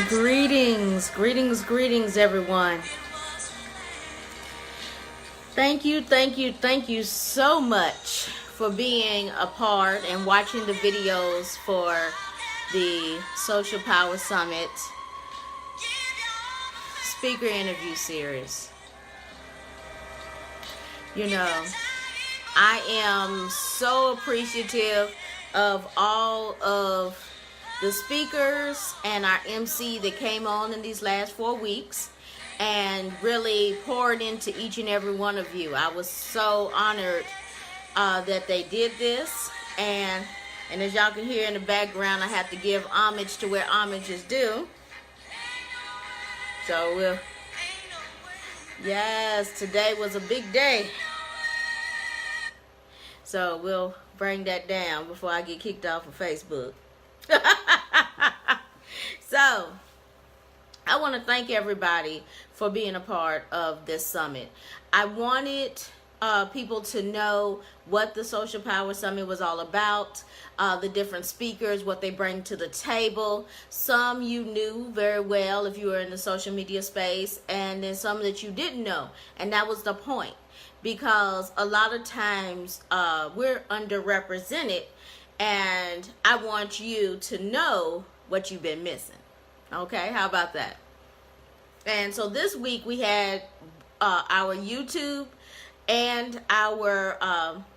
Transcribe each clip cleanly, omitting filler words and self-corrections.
Greetings, everyone. Thank you so much for being a part and watching the videos for the Social Power Summit speaker interview series. You know, I am so appreciative of all of the speakers and our MC that came on in these last 4 weeks and really poured into each and every one of you. I was so honored that they did this, and as y'all can hear in the background, I have to give homage to where homage is due. So yes, today was a big day. So we'll bring that down before I get kicked off of Facebook. So I want to thank everybody for being a part of this summit. I wanted people to know what the Social Power Summit was all about, the different speakers, what they bring to the table. Some you knew very well if you were in the social media space, and then some that you didn't know. And that was the point, because a lot of times we're underrepresented, and I want you to know what you've been missing. Okay, how about that? And so this week we had our YouTube and our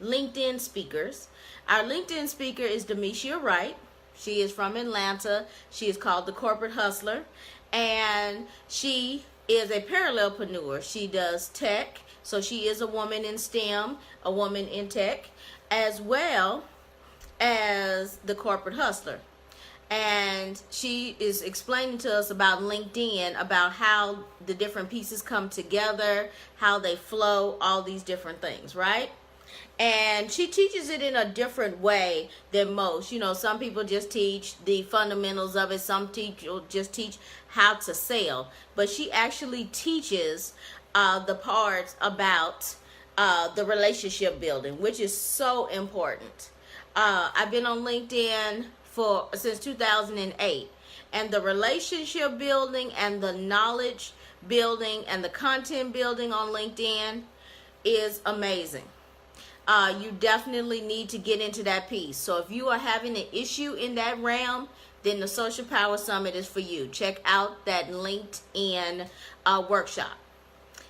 LinkedIn speakers. Our LinkedIn speaker is Demetia Wright. She is from Atlanta. She is called the Corporate Hustler, and she is a parallelpreneur. She does tech, so she is a woman in STEM, a woman in tech, as well as the Corporate Hustler. And she is explaining to us about LinkedIn, about how the different pieces come together, how they flow, all these different things, right? And she teaches it in a different way than most. You know, some people just teach the fundamentals of it. Some people just teach how to sell. But she actually teaches the parts about the relationship building, which is so important. I've been on LinkedIn since 2008, and the relationship building and the knowledge building and the content building on LinkedIn is amazing. You definitely need to get into that piece. So if you are having an issue in that realm, then the Social Power Summit is for you. Check out that LinkedIn workshop.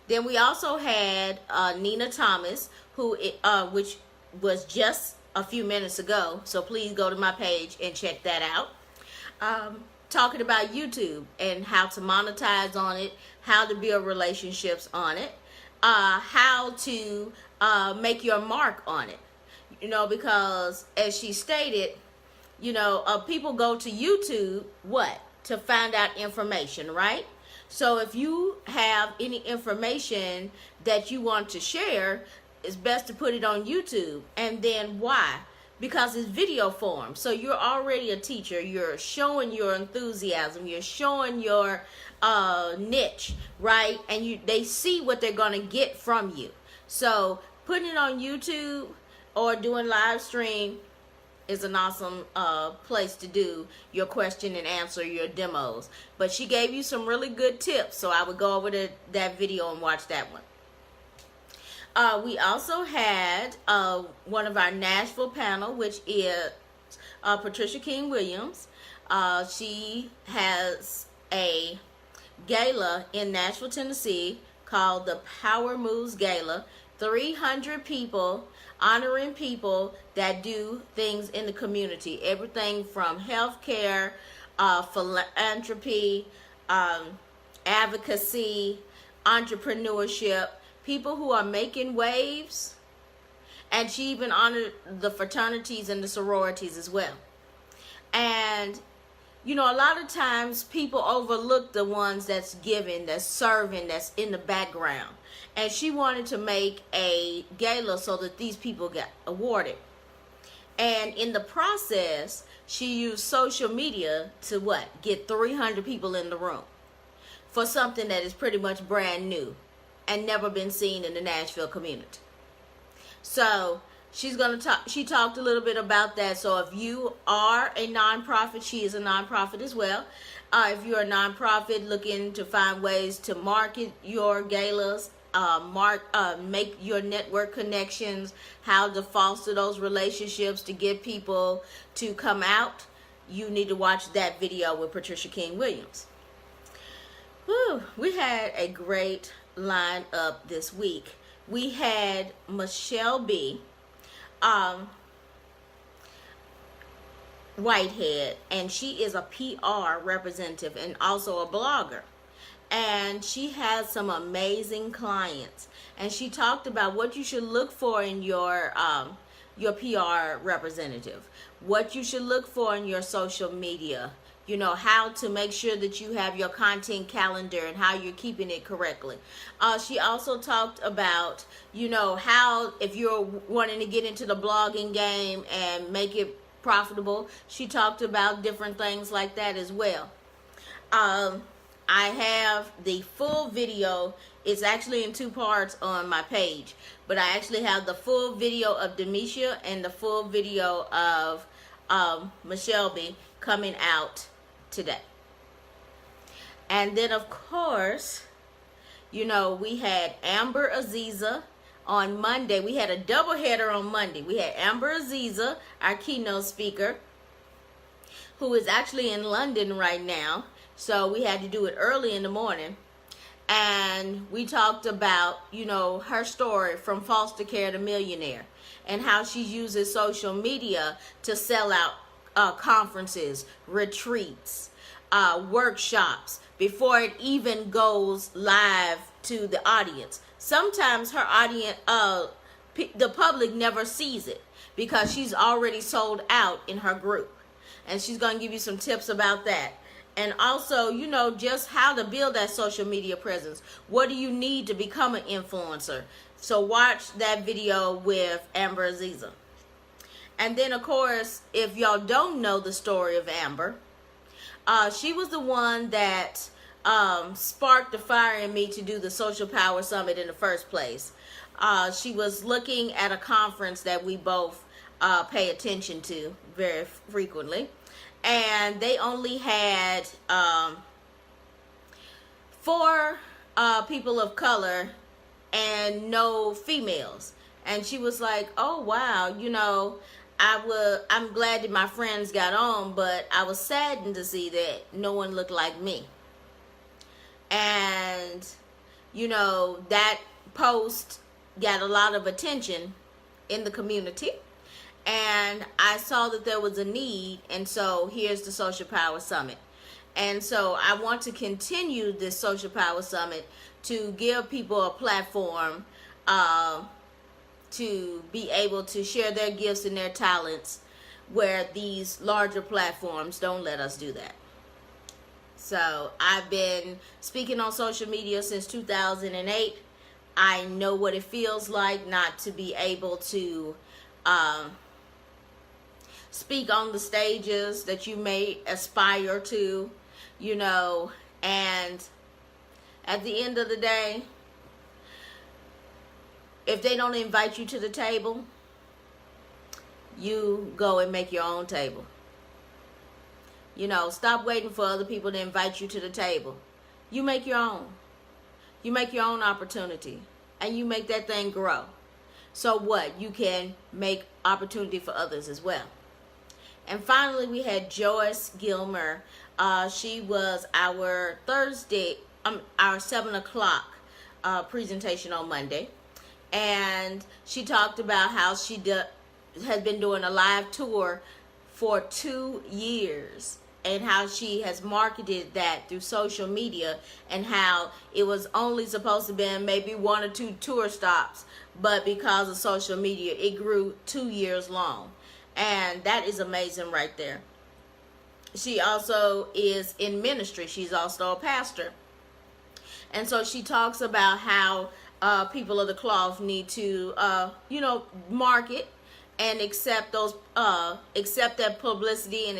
Then we also had Nina Thomas, which was just a few minutes ago, so please go to my page and check that out. Talking about YouTube and how to monetize on it, how to build relationships on it, how to make your mark on it. You know, because as she stated, you know, people go to YouTube, to find out information, right? So if you have any information that you want to share, it's best to put it on YouTube. And then why? Because it's video form. So you're already a teacher. You're showing your enthusiasm. You're showing your niche, right? And they see what they're going to get from you. So putting it on YouTube or doing live stream is an awesome place to do your question and answer, your demos. But she gave you some really good tips. So I would go over to that video and watch that one. We also had one of our Nashville panel, which is Patricia King Williams. She has a gala in Nashville, Tennessee called the Power Moves Gala. 300 people honoring people that do things in the community. Everything from healthcare, philanthropy, advocacy, entrepreneurship, people who are making waves. And she even honored the fraternities and the sororities as well. And you know, a lot of times people overlook the ones that's giving, that's serving, that's in the background. And she wanted to make a gala so that these people got awarded. And in the process, she used social media to get 300 people in the room for something that is pretty much brand new and never been seen in the Nashville community. So she's going to talk. She talked a little bit about that. So if you are a nonprofit, she is a nonprofit as well. If you're a nonprofit looking to find ways to market your galas, make your network connections, how to foster those relationships to get people to come out, you need to watch that video with Patricia King Williams. Whew, we had a great lineup this week. We had Michelle B. Whitehead, and she is a PR representative and also a blogger. And she has some amazing clients. And she talked about what you should look for in your PR representative, what you should look for in your social media, you know, how to make sure that you have your content calendar and how you're keeping it correctly. She also talked about, you know, how if you're wanting to get into the blogging game and make it profitable, she talked about different things like that as well. I have the full video. It's actually in 2 parts on my page, but I actually have the full video of Demisha and the full video of Michelle B coming out today. And then of course, you know, we had Amber Aziza on Monday. We had a double header on Monday. We had Amber Aziza, our keynote speaker, who is actually in London right now. So we had to do it early in the morning. And we talked about, you know, her story from foster care to millionaire and how she uses social media to sell out conferences, retreats, workshops before it even goes live to the audience. Sometimes her audience, the public never sees it because she's already sold out in her group. And she's going to give you some tips about that. And also, you know, just how to build that social media presence. What do you need to become an influencer? So watch that video with Amber Aziza. And then, of course, if y'all don't know the story of Amber, she was the one that sparked the fire in me to do the Social Power Summit in the first place. She was looking at a conference that we both pay attention to very frequently. And they only had 4 people of color and no females. And she was like, oh, wow, you know, I'm glad that my friends got on, but I was saddened to see that no one looked like me. And, you know, that post got a lot of attention in the community. And I saw that there was a need, and so here's the Social Power Summit. And so I want to continue this Social Power Summit to give people a platform to be able to share their gifts and their talents where these larger platforms don't let us do that. So I've been speaking on social media since 2008. I know what it feels like not to be able to speak on the stages that you may aspire to, you know, and at the end of the day, if they don't invite you to the table, you go and make your own table. You know, stop waiting for other people to invite you to the table. You make your own. You make your own opportunity, and you make that thing grow. So what? You can make opportunity for others as well. And finally, we had Joyce Gilmer. She was our our 7 o'clock presentation on Monday. And she talked about how she has been doing a live tour for 2 years and how she has marketed that through social media and how it was only supposed to be maybe 1 or 2 tour stops, but because of social media, it grew 2 years long. And that is amazing right there. She also is in ministry. She's also a pastor. And so she talks about how people of the cloth need to, you know, market and accept that publicity and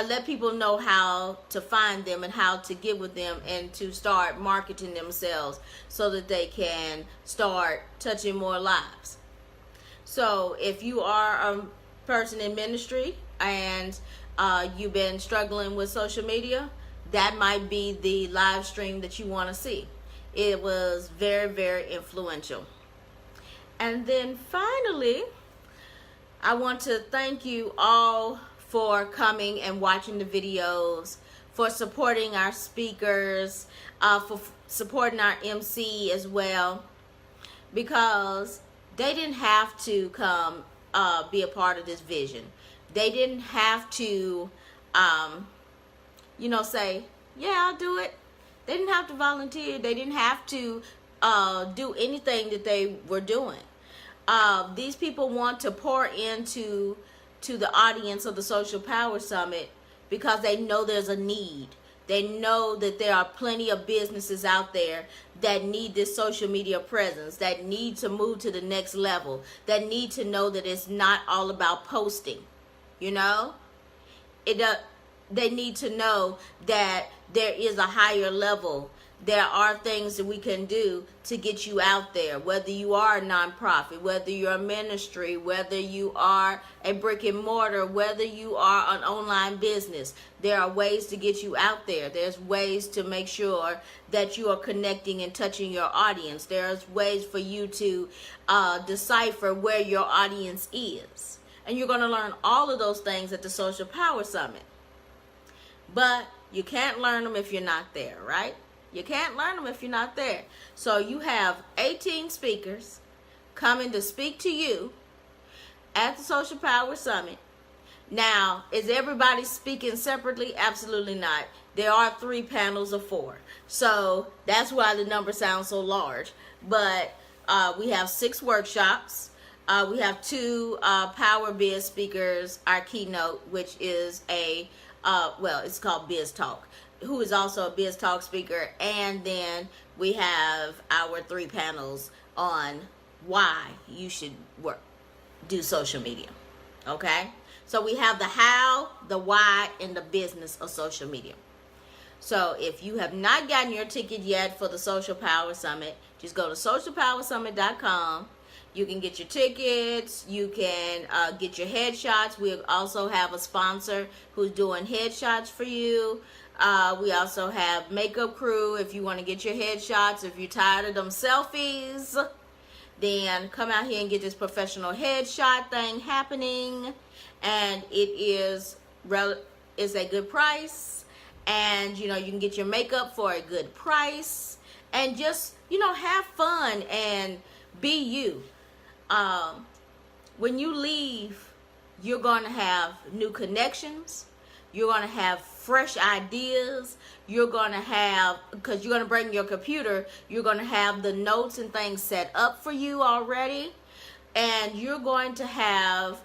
let people know how to find them and how to get with them and to start marketing themselves so that they can start touching more lives. So if you are a person in ministry and you've been struggling with social media, that might be the live stream that you want to see. It was very, very influential. And then finally, I want to thank you all for coming and watching the videos, for supporting our speakers, for supporting our MC as well, because they didn't have to come be a part of this vision. They didn't have to, say, yeah, I'll do it. They didn't have to volunteer. They didn't have to do anything that they were doing. These people want to pour into the audience of the Social Power Summit because they know there's a need. They know that there are plenty of businesses out there that need this social media presence, that need to move to the next level, that need to know that it's not all about posting, They need to know that there is a higher level. There are things that we can do to get you out there, whether you are a nonprofit, whether you're a ministry, whether you are a brick and mortar, whether you are an online business. There are ways to get you out there. There's ways to make sure that you are connecting and touching your audience. There's ways for you to decipher where your audience is. And you're going to learn all of those things at the Social Power Summit. But you can't learn them if you're not there, right? You can't learn them if you're not there. So you have 18 speakers coming to speak to you at the Social Power Summit. Now, is everybody speaking separately? Absolutely not. There are 3 panels of 4. So that's why the number sounds so large. But we have 6 workshops. We have 2 Power Biz speakers, our keynote, which is it's called Biz Talk, who is also a Biz Talk speaker. And then we have our 3 panels on why you should do social media. Okay? So we have the how, the why, and the business of social media. So if you have not gotten your ticket yet for the Social Power Summit, just go to socialpowersummit.com. You can get your tickets. You can get your headshots. We also have a sponsor who's doing headshots for you. We also have Makeup Crew if you want to get your headshots. If you're tired of them selfies, then come out here and get this professional headshot thing happening. And it is a good price. And, you can get your makeup for a good price. And just, have fun and be you. When you leave, you're going to have new connections. You're going to have fresh ideas. You're going to have, because you're going to bring your computer, you're going to have the notes and things set up for you already. And you're going to have,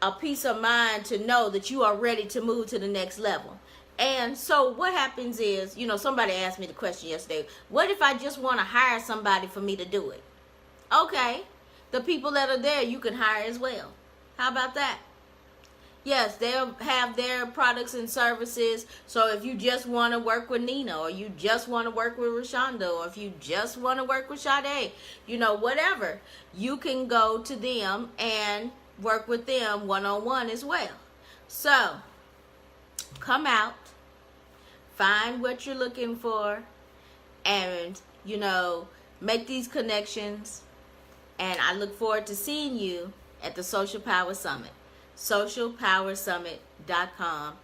a peace of mind to know that you are ready to move to the next level. And so what happens is, somebody asked me the question yesterday, what if I just want to hire somebody for me to do it? Okay, the people that are there you can hire as well. How about that? Yes, they'll have their products and services. So if you just want to work with Nina, or you just want to work with Rashonda, or if you just want to work with Sade, whatever, you can go to them and work with them one-on-one as well. So come out, find what you're looking for, and, make these connections. And I look forward to seeing you at the Social Power Summit. socialpowersummit.com.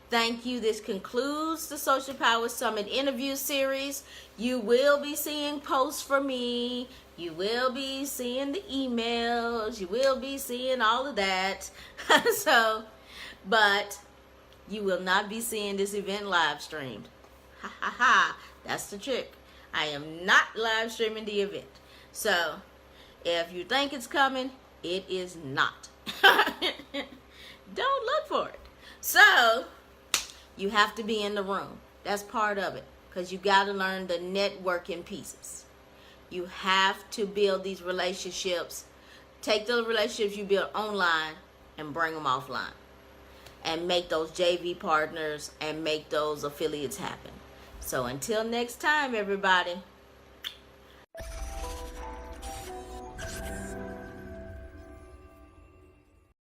Thank you. This concludes the Social Power Summit interview series. You will be seeing posts from me. You will be seeing the emails. You will be seeing all of that. But you will not be seeing this event live streamed. Ha ha ha. That's the trick. I am not live streaming the event. So if you think it's coming, it is not. Don't look for it. So you have to be in the room. That's part of it, because you got to learn the networking pieces. You have to build these relationships. Take the relationships you build online and bring them offline, and make those JV partners and make those affiliates happen. So until next time, everybody.